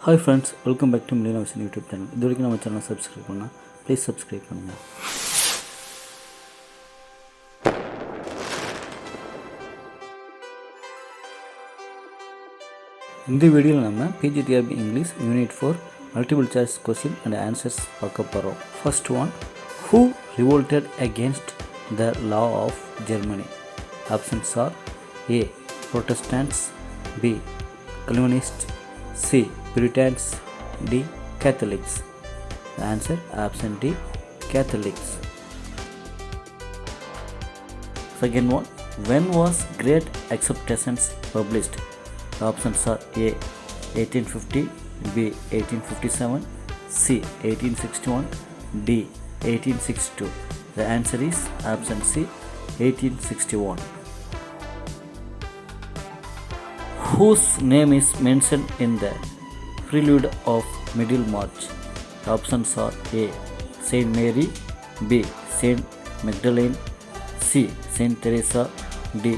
Hi friends, welcome back to million vision YouTube channel. இது வரைக்கும் நம்ம சேனல் சப்ஸ்கிரைப் பண்ணால் ப்ளீஸ் சப்ஸ்கிரைப் பண்ணுங்கள். இந்த வீடியோவில் நம்ம PGTRB English unit 4 multiple choice question and answers பார்க்க போகிறோம். First one, who revolted against the law of Germany? Options are A Protestants, B Calvinist, C Puritans, D Catholics. The answer option D Catholics. Second one, when was Great Acceptance published? The options are A 1850, B 1857, C 1861, D 1862. The answer is option C 1861. Whose name is mentioned in the prelude of Middlemarch? The options are A Saint Mary, B Saint Magdalene, C Saint Teresa, D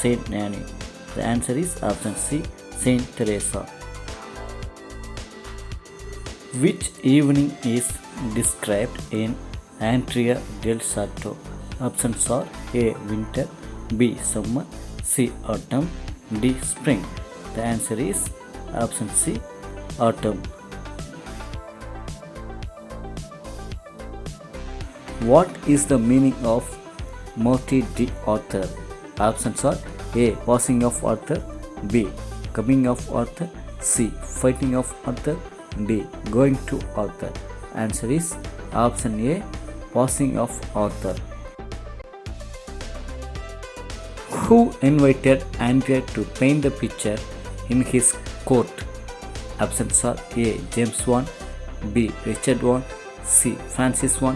Saint Nanny. The answer is option C Saint Teresa. Which evening is described in Andrea del Sarto? Options are A winter, B summer, C autumn, D spring. The answer is option C autumn. What is the meaning of Morte d'Arthur? Options are A passing of Arthur, B coming of Arthur, C fighting of Arthur, D going to Arthur. Answer is option A passing of Arthur. Who invited Andrea to paint the picture in his court? Options are A James I, B Richard I, C Francis I,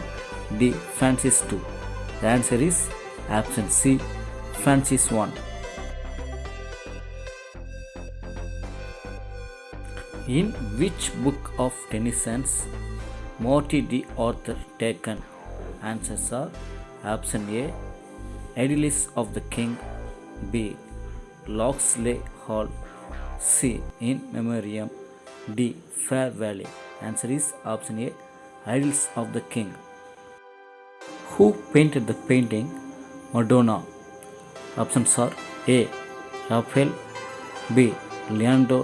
D Francis II. The answer is option C Francis I. In which book of Tennyson's Morte d'Arthur taken? Answers are option A Idylls of the King, B Locksley Hall, C In Memoriam, D Fair Valley. Answer is option A Idylls of the King. Who painted the painting Madonna? Options are A Raphael, B Leonardo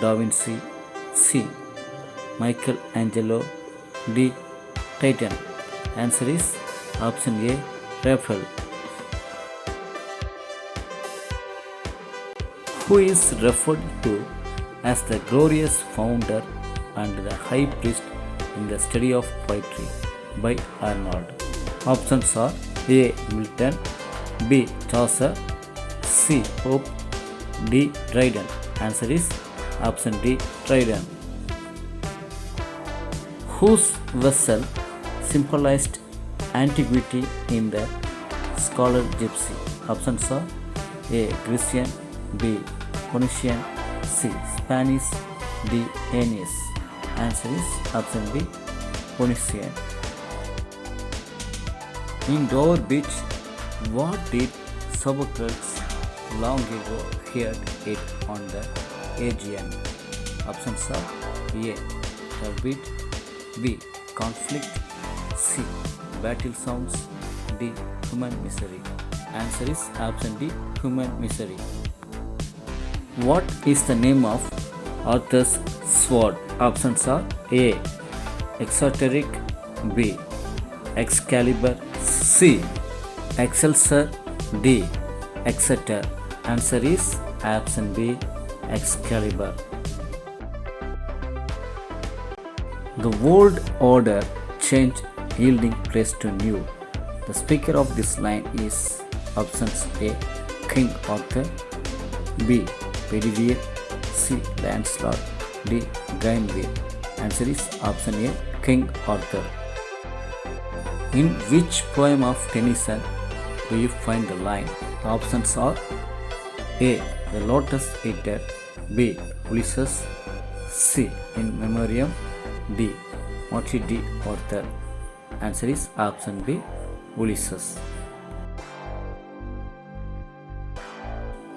da Vinci, C Michelangelo, D Titan. Answer is option A Raphael. Who is referred to as the glorious founder and the high priest in the study of poetry by Arnold? Options are A Milton, B Chaucer, C Pope, D Dryden. Answer is option D Dryden. Whose vessel symbolized antiquity in the Scholar Gypsy? Options are A Grecian, B Phoenician, C Spanish, D Aeneas. Answer is option B Phoenician. In Dover Beach, what did Sophocles long ago heard it on the Aegean? Options are A turbid, B conflict, C battle sounds, D human misery. Answer is option D human misery. What is the name of Arthur's sword? Options are A Exoteric, B Excalibur, C Excelsior, D Exeter. Answer is option B Excalibur. The world order changed yielding place to new. The speaker of this line is options A King Arthur, B Bedivere, C Lancelot, D Guinevere. Answer is option A King Arthur. In which poem of Tennyson do you find the line? The options are A The Lotus Eater, B Ulysses, C In Memoriam, D Morte d'Arthur. Answer is option B Ulysses.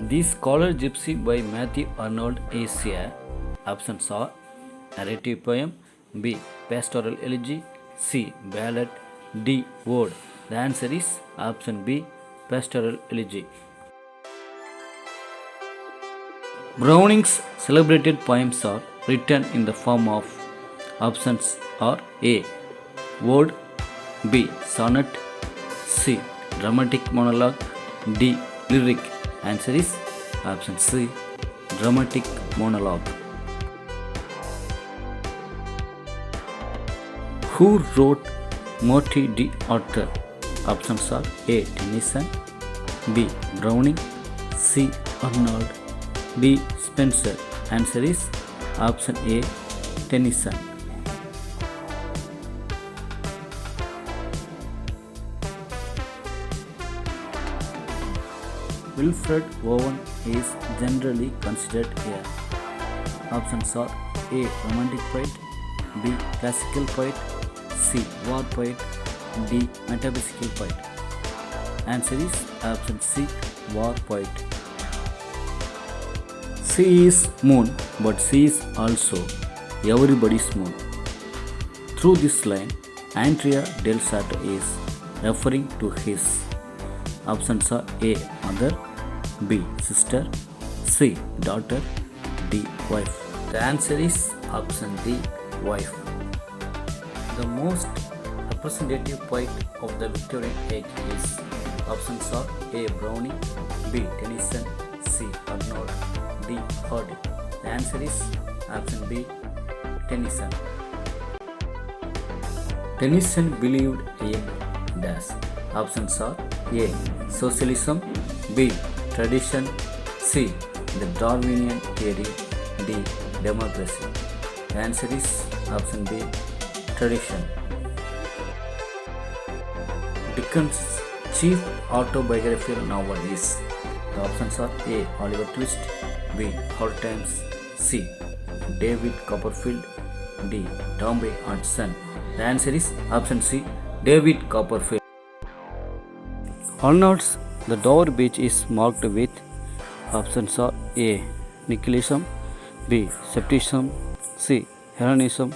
The Scholar Gypsy by Matthew Arnold is a options are narrative poem, B. pastoral elegy, C. ballad, D. ode. The answer is option B. pastoral elegy. Browning's celebrated poems are written in the form of options are A. ode, B. sonnet, C. dramatic monologue, D. lyric. Answer is option C. dramatic monologue. Who wrote Morte d'Arthur? Options are A. Tennyson, B. Browning, C. Arnold, D. Spenser. Answer is option A. Tennyson. Wilfred Owen is generally considered a. Options are A. romantic poet, B. classical poet, C. war poet, D. metaphysical poet. Answer is option C. war poet. She is moon, but she is also everybody's moon. Through this line, Andrea del Sarto is referring to his. Options are A. mother, B. sister, C. daughter, D. wife. The answer is option D. wife. The most representative poet of the Victorian age is. Options are A. Browning, B. Tennyson, C. Arnold, D. Hardy. The answer is option B. Tennyson. Tennyson believed in dash. Options are A. socialism, B. tradition, C. the Darwinian theory, D. democracy. The answer is option B. tradition. Dickens' chief autobiographical novel is. The options are A. Oliver Twist, B. Hard Times, C. David Copperfield, D. Dombey and Son. The answer is option C. David Copperfield. Arnold's The Dover Beach is marked with. Options are A. nihilism, B. skepticism, C. Hellenism,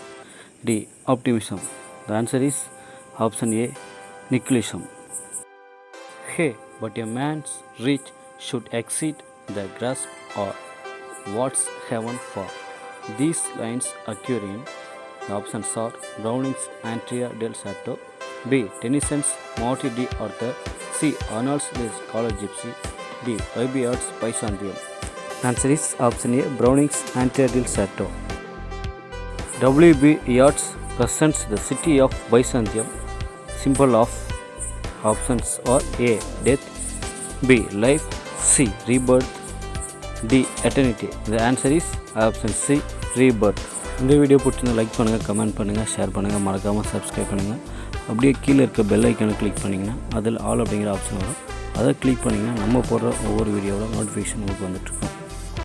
D. optimism. The answer is option A. nihilism. Hey, but a man's reach should exceed the grasp of what's heaven for. These lines occur in. The options are Browning's Andrea del Sarto, B. Tennyson's Morte d'Arthur, C. Arnold's The Scarlet Gypsy, D. W.B. Yeats's Byzantium. Answer is option A. Browning's Andrea del Sarto. W.B. Yeats presents the city of Byzantium, symbol of. Options are A. death, B. life, C. rebirth, D. eternity. The answer is option C. rebirth. இந்த video பிடிச்சிருந்தா like பண்ணுங்கள், comment பண்ணுங்கள், share பண்ணுங்கள், மறக்காமல் subscribe பண்ணுங்கள். அப்படியே கீழே இருக்க பெல் ஐக்கானை கிளிக் பண்ணிங்கன்னா அதில் ஆல் அப்படிங்கிற ஆப்ஷன் வரும். அதை கிளிக் பண்ணிங்கன்னா நம்ம போடுற ஒவ்வொரு வீடியோவோட நோட்டிஃபிகேஷன் உங்களுக்கு வந்துட்டுருக்கும்.